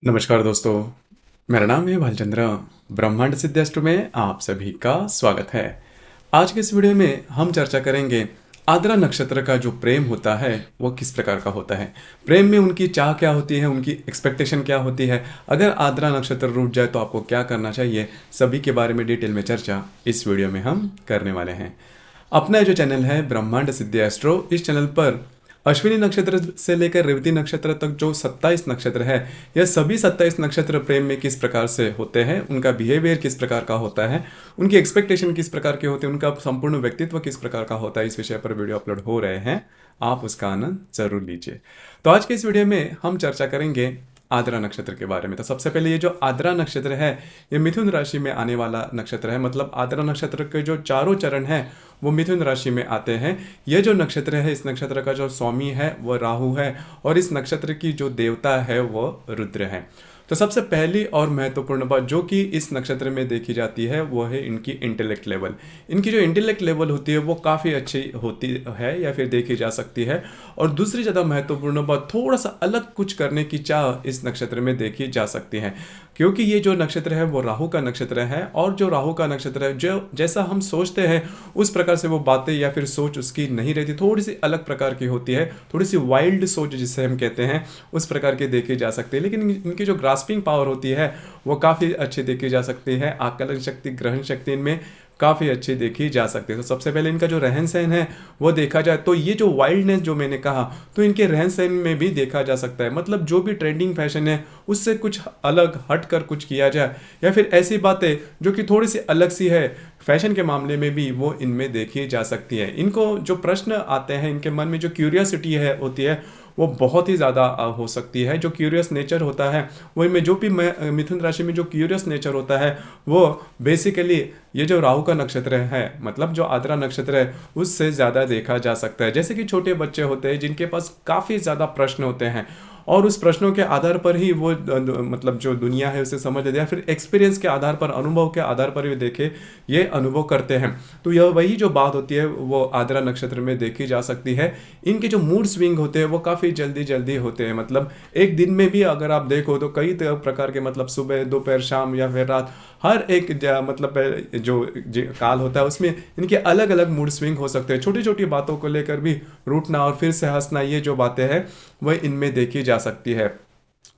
नमस्कार दोस्तों, मेरा नाम है भालचंद्र। ब्रह्मांड सिद्धास्त्र में आप सभी का स्वागत है। आज के इस वीडियो में हम चर्चा करेंगे आद्रा नक्षत्र का जो प्रेम होता है वो किस प्रकार का होता है। प्रेम में उनकी चाह क्या होती है, उनकी एक्सपेक्टेशन क्या होती है, अगर आद्रा नक्षत्र रूठ जाए तो आपको क्या करना चाहिए, सभी के बारे में डिटेल में चर्चा इस वीडियो में हम करने वाले हैं। अपना जो चैनल है ब्रह्मांड सिद्धि एस्ट्रो, इस चैनल पर अश्विनी नक्षत्र से लेकर रेवती नक्षत्र तक जो 27 नक्षत्र है, यह सभी 27 नक्षत्र प्रेम में किस प्रकार से होते हैं, उनका बिहेवियर किस प्रकार का होता है, उनकी एक्सपेक्टेशन किस प्रकार के होते हैं, उनका संपूर्ण व्यक्तित्व किस प्रकार का होता है, इस विषय पर वीडियो अपलोड हो रहे हैं। आप उसका आनंद जरूर लीजिए। तो आज के इस वीडियो में हम चर्चा करेंगे आद्रा नक्षत्र के बारे में। तो सबसे पहले ये जो आद्रा नक्षत्र है, ये मिथुन राशि में आने वाला नक्षत्र है। मतलब आद्रा नक्षत्र के जो चारों चरण हैं वो मिथुन राशि में आते हैं। ये जो नक्षत्र है, इस नक्षत्र का जो स्वामी है वो राहु है और इस नक्षत्र की जो देवता है वो रुद्र है। तो सबसे पहली और महत्वपूर्ण बात जो कि इस नक्षत्र में देखी जाती है वो है इनकी इंटेलेक्ट लेवल। इनकी जो इंटेलेक्ट लेवल होती है वो काफ़ी अच्छी होती है या फिर देखी जा सकती है। और दूसरी ज़्यादा महत्वपूर्ण बात, थोड़ा सा अलग कुछ करने की चाह इस नक्षत्र में देखी जा सकती है, क्योंकि ये जो नक्षत्र है वो राहु का नक्षत्र है। और जो राहु का नक्षत्र है, जो जैसा हम सोचते हैं उस प्रकार से वो बातें या फिर सोच उसकी नहीं रहती, थोड़ी सी अलग प्रकार की होती है, थोड़ी सी वाइल्ड सोच जिसे हम कहते हैं, उस प्रकार की देखी जा सकती है। लेकिन इनकी जो ग्रास्पिंग पावर होती है वो काफ़ी अच्छी देखी जा सकती है। आकलन शक्ति, ग्रहण शक्ति इनमें काफ़ी अच्छी देखी जा सकती है। तो सबसे पहले इनका जो रहन सहन है वो देखा जाए तो ये जो वाइल्डनेस जो मैंने कहा, तो इनके रहन सहन में भी देखा जा सकता है। मतलब जो भी ट्रेंडिंग फैशन है उससे कुछ अलग हट कर कुछ किया जाए, या फिर ऐसी बातें जो कि थोड़ी सी अलग सी है फैशन के मामले में भी वो इनमें देखी जा सकती है। इनको जो प्रश्न आते हैं, इनके मन में जो क्यूरियोसिटी है होती है वो बहुत ही ज़्यादा हो सकती है। जो क्यूरियस नेचर होता है वो इनमें, जो भी मिथुन राशि में जो क्यूरियस नेचर होता है वो बेसिकली ये जो राहु का नक्षत्र है, मतलब जो आद्रा नक्षत्र है, उससे ज़्यादा देखा जा सकता है। जैसे कि छोटे बच्चे होते हैं जिनके पास काफ़ी ज़्यादा प्रश्न होते हैं और उस प्रश्नों के आधार पर ही वो मतलब जो दुनिया है उसे समझ लेते हैं, फिर एक्सपीरियंस के आधार पर, अनुभव के आधार पर भी देखे ये अनुभव करते हैं। तो यह वही जो बात होती है वो आद्रा नक्षत्र में देखी जा सकती है। इनके जो मूड स्विंग होते हैं वो काफ़ी जल्दी जल्दी होते हैं। मतलब एक दिन में भी अगर आप देखो तो कई प्रकार के, मतलब सुबह, दोपहर, शाम या फिर रात, हर एक मतलब जो काल होता है उसमें इनके अलग अलग मूड स्विंग हो सकते हैं। छोटी छोटी बातों को लेकर भी रूठना और फिर से हंसना, ये जो बातें हैं वह इनमें देखी जा सकती है।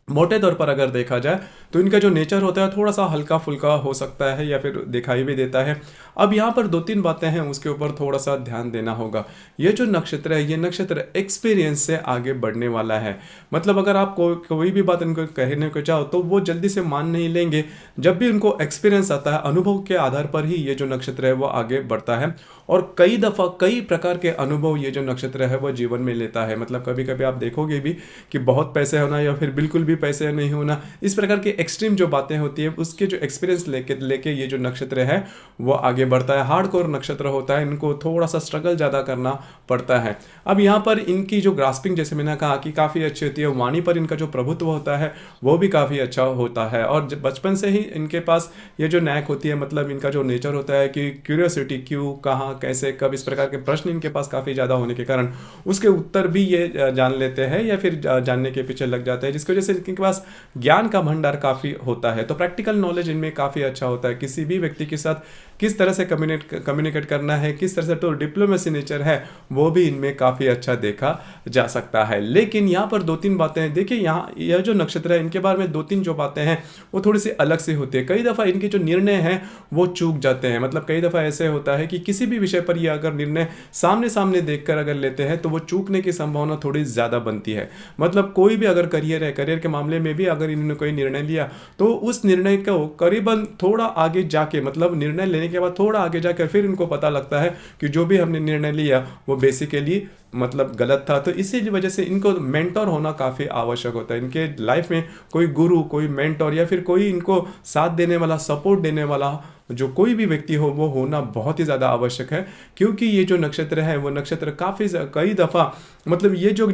मोटे तौर पर अगर देखा जाए तो इनका जो नेचर होता है थोड़ा सा हल्का फुल्का हो सकता है या फिर दिखाई भी देता है। अब यहाँ पर दो तीन बातें हैं, उसके ऊपर थोड़ा सा ध्यान देना होगा। ये जो नक्षत्र है, ये नक्षत्र एक्सपीरियंस से आगे बढ़ने वाला है। मतलब अगर आप कोई भी बात इनको कहने को चाहो तो वो जल्दी से मान नहीं लेंगे। जब भी उनको एक्सपीरियंस आता है, अनुभव के आधार पर ही ये जो नक्षत्र है वो आगे बढ़ता है और कई दफ़ा कई प्रकार के अनुभव ये जो नक्षत्र है वो जीवन में लेता है। मतलब कभी कभी आप देखोगे भी कि बहुत पैसे होना या फिर बिल्कुल भी पैसे नहीं होना, इस प्रकार की एक्सट्रीम जो बातें होती है उसके जो एक्सपीरियंस लेके ये जो नक्षत्र है वो आगे बढ़ता है। हार्डकोर नक्षत्र होता है, इनको थोड़ा सा स्ट्रगल ज़्यादा करना पड़ता है। अब यहाँ पर इनकी जो ग्रास्पिंग, जैसे मैंने कहा, कि काफ़ी अच्छी होती है। वाणी पर इनका जो प्रभुत्व होता है वो भी काफ़ी अच्छा होता है और बचपन से ही इनके पास ये जो नैक होती है, मतलब इनका जो नेचर होता है कि क्यूरियोसिटी, क्यों, कहाँ, कैसे, कब, इस प्रकार के प्रश्न इनके पास काफ़ी ज़्यादा होने के कारण उसके उत्तर भी ये जान लेते हैं या फिर जानने के पीछे लग जाते हैं, जिसकी वजह से इनके पास ज्ञान का भंडार काफ़ी होता है। तो प्रैक्टिकल नॉलेज इनमें काफ़ी अच्छा होता है। किसी भी व्यक्ति के साथ किस तरह से कम्युनिकेट करना है, किस तरह से, तो डिप्लोमेसी नेचर है वो भी इनमें काफ़ी अच्छा देखा जा सकता है। लेकिन यहाँ पर दो तीन बातें हैं। देखिए, यहाँ यह जो नक्षत्र है इनके बारे में दो तीन जो बातें हैं वो थोड़ी सी अलग सी होती है। कई दफ़ा इनके जो निर्णय हैं वो चूक जाते हैं। मतलब कई दफ़ा ऐसे होता है कि किसी भी विषय पर ये अगर निर्णय सामने सामने देखकर अगर लेते हैं तो वो चूकने की संभावना थोड़ी ज़्यादा बनती है। मतलब कोई भी अगर करियर है, करियर के मामले में भी अगर इन्होंने कोई निर्णय लिया तो उस निर्णय को करीबन थोड़ा आगे जाके, मतलब निर्णय लेने के बाद थोड़ा आगे जाकर फिर इनको पता लगता है कि जो भी हमने निर्णय लिया वो बेसिकली मतलब गलत था। तो इसी वजह से इनको मेंटोर होना काफ़ी आवश्यक होता है। इनके लाइफ में कोई गुरु, कोई मेंटोर या फिर कोई इनको साथ देने वाला, सपोर्ट देने वाला जो कोई भी व्यक्ति हो वो होना बहुत ही ज़्यादा आवश्यक है। क्योंकि ये जो नक्षत्र है वो नक्षत्र कई दफ़ा, मतलब ये जो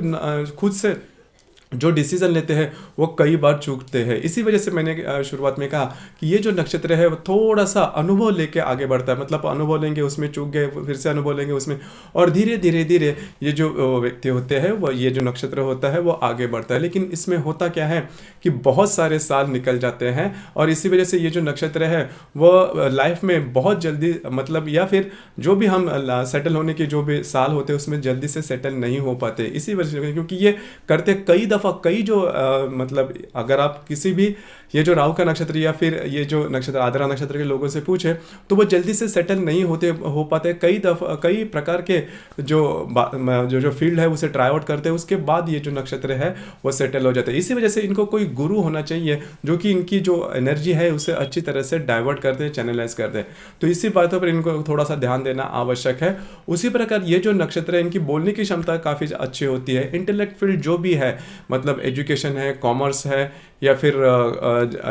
खुद से जो डिसीजन लेते हैं वो कई बार चूकते हैं। इसी वजह से मैंने शुरुआत में कहा कि ये जो नक्षत्र है वो थोड़ा सा अनुभव लेके आगे बढ़ता है। मतलब अनुभव लेंगे, उसमें चूक गए, फिर से अनुभव लेंगे उसमें, और धीरे धीरे धीरे ये जो व्यक्ति होते हैं, वो ये जो नक्षत्र होता है वो आगे बढ़ता है। लेकिन इसमें होता क्या है कि बहुत सारे साल निकल जाते हैं, और इसी वजह से ये जो नक्षत्र है वो लाइफ में बहुत जल्दी, मतलब या फिर जो भी हम सेटल होने के जो भी साल होते हैं उसमें जल्दी से सेटल नहीं हो पाते। इसी वजह से, क्योंकि ये करते कई दफ़ा, कई जो मतलब अगर आप किसी भी ये जो राहु का नक्षत्र या फिर ये जो नक्षत्र आद्रा नक्षत्र के लोगों से पूछे तो वो जल्दी से सेटल नहीं हो पाते। कई दफ़ा कई प्रकार के जो फील्ड है उसे ट्राई आउट करते हैं, उसके बाद ये जो नक्षत्र है वो सेटल हो जाते हैं। इसी वजह से इनको कोई गुरु होना चाहिए जो कि इनकी जो एनर्जी है उसे अच्छी तरह से डाइवर्ट कर दे, चैनलाइज कर दे। तो इसी बातों पर इनको थोड़ा सा ध्यान देना आवश्यक है। उसी प्रकार ये जो नक्षत्र है इनकी बोलने की क्षमता काफ़ी अच्छी होती है। इंटेलेक्ट फील्ड जो भी है, मतलब एजुकेशन है, कॉमर्स है, या फिर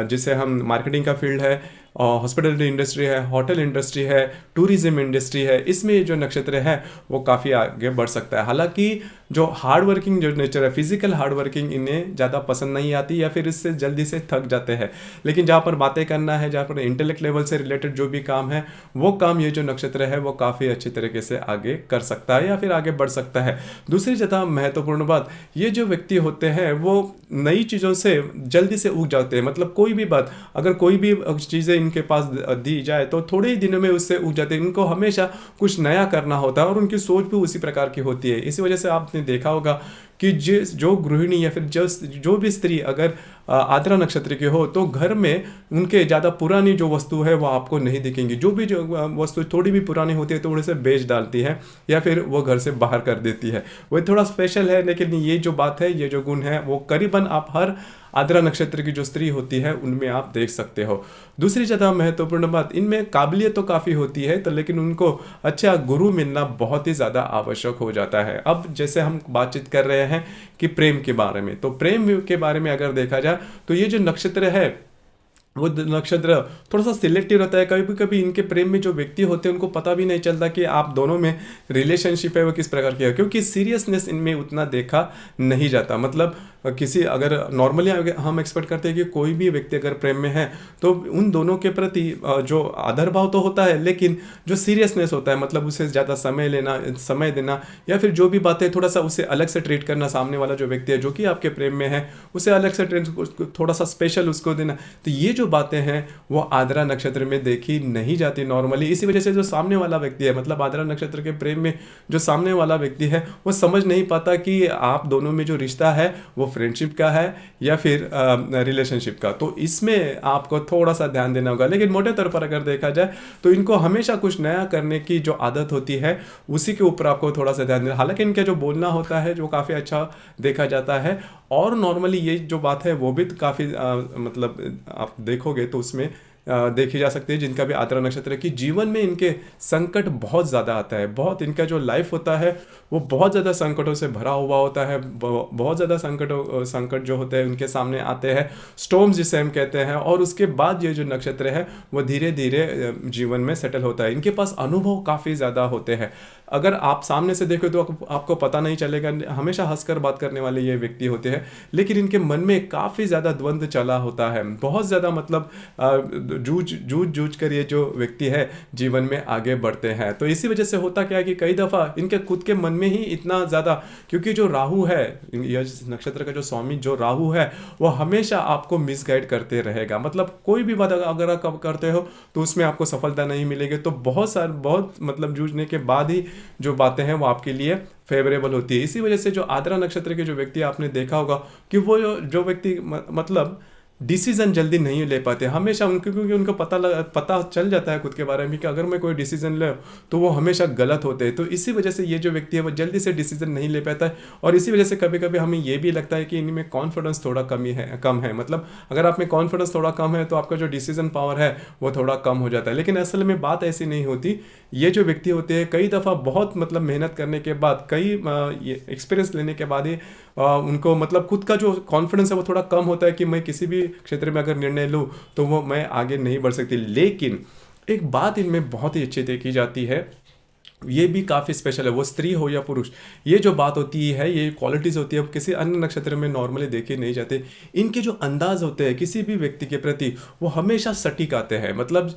जिसे हम मार्केटिंग का फील्ड है, हॉस्पिटल इंडस्ट्री है, होटल इंडस्ट्री है, टूरिज्म इंडस्ट्री है, इसमें ये जो नक्षत्र है वो काफ़ी आगे बढ़ सकता है। हालांकि जो हार्ड वर्किंग जो नेचर है, फिजिकल हार्ड वर्किंग इन्हें ज़्यादा पसंद नहीं आती, या फिर इससे जल्दी से थक जाते हैं। लेकिन जहाँ पर बातें करना है, जहाँ पर इंटेलेक्ट लेवल से रिलेटेड जो भी काम है, वो काम ये जो नक्षत्र है वो काफ़ी अच्छी तरीके से आगे कर सकता है या फिर आगे बढ़ सकता है। दूसरी ज़्यादा महत्वपूर्ण बात, ये जो व्यक्ति होते हैं वो नई चीज़ों से जल्दी से उग जाते हैं। मतलब कोई भी बात, अगर कोई भी चीज़ें इनके पास दी जाए तो थोड़े ही दिनों में उससे उग जाते हैं। इनको हमेशा कुछ नया करना होता है और उनकी सोच भी उसी प्रकार की होती है। इसी वजह से आपने देखा होगा कि जो गृहिणी या फिर जो भी स्त्री अगर आद्रा नक्षत्र के हो तो घर में उनके ज़्यादा पुरानी जो वस्तु है वो आपको नहीं दिखेंगी। जो वस्तु थोड़ी भी पुरानी होती है तो थोड़े से बेच डालती है या फिर वो घर से बाहर कर देती है। वो थोड़ा स्पेशल है, लेकिन ये जो बात है, ये जो गुण है, वो करीबन आप हर आद्रा नक्षत्र की जो स्त्री होती है उनमें आप देख सकते हो। दूसरी ज़्यादा महत्वपूर्ण बात, इनमें काबिलियत तो काफ़ी होती है, तो लेकिन उनको अच्छा गुरु मिलना बहुत ही ज़्यादा आवश्यक हो जाता है। अब जैसे हम बातचीत कर रहे हैं कि प्रेम के बारे में, तो प्रेम के बारे में अगर देखा जाए तो ये जो नक्षत्र है वो नक्षत्र थोड़ा सा सिलेक्टिव रहता है। कभी कभी इनके प्रेम में जो व्यक्ति होते हैं उनको पता भी नहीं चलता कि आप दोनों में रिलेशनशिप है वो किस प्रकार की है, क्योंकि सीरियसनेस इनमें उतना देखा नहीं जाता। मतलब किसी अगर नॉर्मली हम एक्सपेक्ट करते हैं कि कोई भी व्यक्ति अगर प्रेम में है तो उन दोनों के प्रति जो आदर भाव तो होता है, लेकिन जो सीरियसनेस होता है, मतलब उसे ज़्यादा समय लेना, समय देना, या फिर जो भी बातें थोड़ा सा उसे अलग से ट्रीट करना, सामने वाला जो व्यक्ति है जो कि आपके प्रेम में है उसे अलग से ट्रीट, थोड़ा सा स्पेशल उसको देना, तो ये जो बातें हैं वो आद्रा नक्षत्र में देखी नहीं जाती नॉर्मली। इसी वजह से जो सामने वाला व्यक्ति है, मतलब आद्रा नक्षत्र के प्रेम में जो सामने वाला व्यक्ति है वो समझ नहीं पाता कि आप दोनों में जो रिश्ता है वो फ्रेंडशिप का है या फिर रिलेशनशिप का। तो इसमें आपको थोड़ा सा ध्यान देना होगा। लेकिन मोटे तौर पर अगर देखा जाए तो इनको हमेशा कुछ नया करने की जो आदत होती है उसी के ऊपर आपको थोड़ा सा ध्यान देना। हालांकि इनका जो बोलना होता है जो काफ़ी अच्छा देखा जाता है, और नॉर्मली ये जो बात है वो भी काफ़ी मतलब आप देखोगे तो उसमें देखी जा सकती है जिनका भी आद्रा नक्षत्र की जीवन में इनके संकट बहुत ज़्यादा आता है। बहुत इनका जो लाइफ होता है वो बहुत ज़्यादा संकटों से भरा हुआ होता है। बहुत ज़्यादा संकट जो होते हैं उनके सामने आते हैं, स्टॉर्म्स जिसे हम कहते हैं, और उसके बाद ये जो नक्षत्र है वो धीरे धीरे जीवन में सेटल होता है। इनके पास अनुभव काफ़ी ज़्यादा होते हैं। अगर आप सामने से देखो तो आपको पता नहीं चलेगा, हमेशा हंसकर बात करने वाले ये व्यक्ति होते हैं, लेकिन इनके मन में काफ़ी ज़्यादा द्वंद्व चला होता है। बहुत ज़्यादा मतलब जूझ कर ये जो व्यक्ति है जीवन में आगे बढ़ते हैं। तो इसी वजह से होता क्या है कि कई दफ़ा इनके खुद के मन में ही इतना ज़्यादा, क्योंकि जो राहु है, यह नक्षत्र का जो स्वामी जो राहु है वो हमेशा आपको मिसगाइड करते रहेगा। मतलब कोई भी बात अगर आप करते हो तो उसमें आपको सफलता नहीं मिलेगी। तो बहुत मतलब जूझने के बाद ही जो बातें हैं वो आपके लिए फेवरेबल होती है। इसी वजह से जो आद्रा नक्षत्र के जो व्यक्ति आपने देखा होगा कि वो जो व्यक्ति मतलब डिसीजन जल्दी नहीं ले पाते हमेशा उनको, क्योंकि उनको पता चल जाता है खुद के बारे में कि अगर मैं कोई डिसीजन ले तो वो हमेशा गलत होते हैं। तो इसी वजह से ये जो व्यक्ति है वो जल्दी से डिसीजन नहीं ले पाता है, और इसी वजह से कभी कभी हमें ये भी लगता है कि इनमें कॉन्फिडेंस थोड़ा कम है। मतलब अगर आप में कॉन्फिडेंस थोड़ा कम है तो आपका जो डिसीजन पावर है वो थोड़ा कम हो जाता है। लेकिन असल में बात ऐसी नहीं होती। ये जो व्यक्ति होते हैं कई दफ़ा बहुत मतलब मेहनत करने के बाद, कई एक्सपीरियंस लेने के बाद ही उनको मतलब खुद का जो कॉन्फिडेंस है वो थोड़ा कम होता है कि मैं किसी भी क्षेत्र में अगर निर्णय लूँ तो वो मैं आगे नहीं बढ़ सकती। लेकिन एक बात इनमें बहुत ही अच्छी देखी जाती है, ये भी काफ़ी स्पेशल है, वो स्त्री हो या पुरुष। ये जो बात होती है, ये क्वालिटीज़ होती है, वो किसी अन्य नक्षत्र में नॉर्मली देखे नहीं जाते। इनके जो अंदाज होते हैं किसी भी व्यक्ति के प्रति, वो हमेशा सटीक आते हैं। मतलब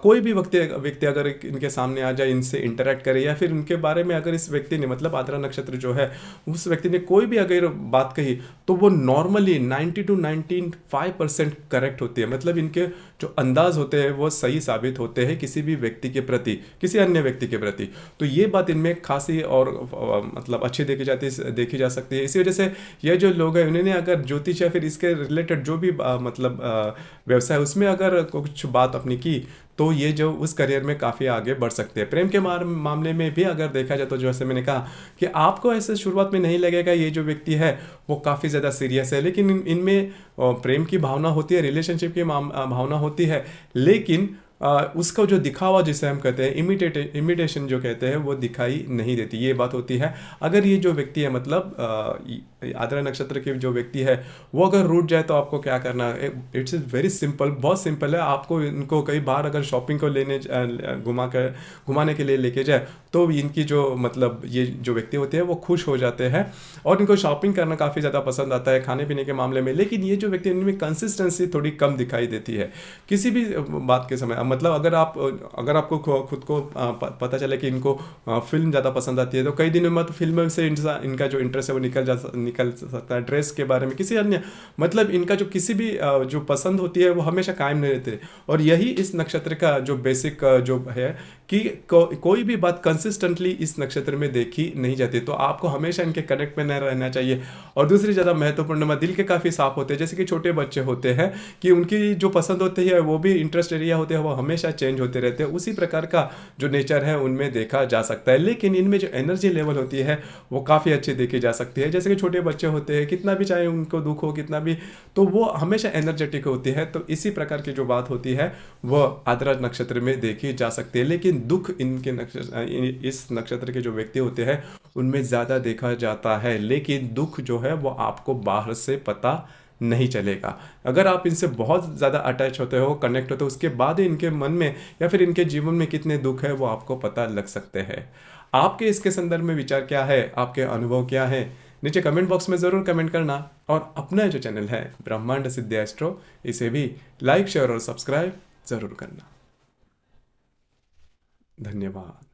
कोई भी व्यक्ति व्यक्ति अगर इनके सामने आ जाए, इनसे इंटरेक्ट करे, या फिर उनके बारे में अगर इस व्यक्ति ने, मतलब आद्रा नक्षत्र जो है, उस व्यक्ति ने कोई भी अगर बात कही, तो वो नॉर्मली 90 to 95% करेक्ट होती है। मतलब इनके जो अंदाज होते हैं वो सही साबित होते हैं किसी भी व्यक्ति के प्रति, किसी अन्य व्यक्ति के प्रति। तो ये बात इनमें खासी और मतलब अच्छी देखी जा सकती है। इसी वजह से ये जो लोग हैं, उन्होंने अगर ज्योतिष या फिर इसके रिलेटेड जो भी मतलब व्यवसाय, उसमें अगर कुछ बात अपनी की, तो ये जो उस करियर में काफ़ी आगे बढ़ सकते हैं। प्रेम के मामले में भी अगर देखा जाए, तो जैसे मैंने कहा कि आपको ऐसे शुरुआत में नहीं लगेगा ये जो व्यक्ति है वो काफ़ी ज़्यादा सीरियस है, लेकिन इनमें प्रेम की भावना होती है, रिलेशनशिप की भावना होती है, लेकिन उसका जो दिखावा जिसे हम कहते हैं, इमिटेशन जो कहते हैं, वो दिखाई नहीं देती, ये बात होती है। अगर ये जो व्यक्ति है, मतलब आद्रा नक्षत्र के जो व्यक्ति है, वो अगर रूठ जाए तो आपको क्या करना है? इट्स वेरी सिंपल, बहुत सिंपल है। आपको इनको कई बार अगर शॉपिंग को घुमाने के लिए लेके जाए, तो इनकी जो मतलब ये जो व्यक्ति होते हैं वो खुश हो जाते हैं, और इनको शॉपिंग करना काफ़ी ज़्यादा पसंद आता है खाने पीने के मामले में। लेकिन ये जो व्यक्ति, इनमें कंसिस्टेंसी थोड़ी कम दिखाई देती है किसी भी बात के समय। मतलब अगर आपको खुद को पता चले कि इनको फिल्म ज़्यादा पसंद आती है, तो कई दिनों में तो फिल्म से इनका जो इंटरेस्ट है वो निकल सकता है। ड्रेस के बारे में, किसी अन्य, मतलब इनका जो किसी भी जो पसंद होती है वो हमेशा कायम नहीं रहते। और यही इस नक्षत्र का जो बेसिक जो है कि कोई भी बात कंसिस्टेंटली इस नक्षत्र में देखी नहीं जाती। तो आपको हमेशा इनके कनेक्ट में न रहना चाहिए। और दूसरी ज़्यादा महत्वपूर्ण बात, दिल के काफ़ी साफ होते हैं। जैसे कि छोटे बच्चे होते हैं कि उनकी जो पसंद होती है, वो भी इंटरेस्ट एरिया होते हैं, वो हमेशा चेंज होते रहते हैं। उसी प्रकार का जो नेचर है उनमें देखा जा सकता है। लेकिन इनमें जो एनर्जी लेवल होती है वो काफ़ी अच्छी देखी जा सकती है। जैसे कि छोटे बच्चे होते हैं, कितना भी चाहे उनको दुख हो, कितना भी, तो वो हमेशा एनर्जेटिक होती है। तो इसी प्रकार की जो बात होती है वो आद्रा नक्षत्र में देखी जा सकती है। लेकिन दुख इनके इस नक्षत्र के जो व्यक्ति होते हैं उनमें ज़्यादा देखा जाता है। लेकिन दुख जो है वो आपको बाहर से पता नहीं चलेगा। अगर आप इनसे बहुत ज़्यादा अटैच होते हो, कनेक्ट होते हो, उसके बाद इनके मन में या फिर इनके जीवन में कितने दुख है वो आपको पता लग सकते हैं। आपके इसके संदर्भ में विचार क्या है, आपके अनुभव क्या है, नीचे कमेंट बॉक्स में ज़रूर कमेंट करना। और अपना जो चैनल है ब्रह्मांड सिद्धि एस्ट्रो, इसे भी लाइक, शेयर और सब्सक्राइब ज़रूर करना। धन्यवाद।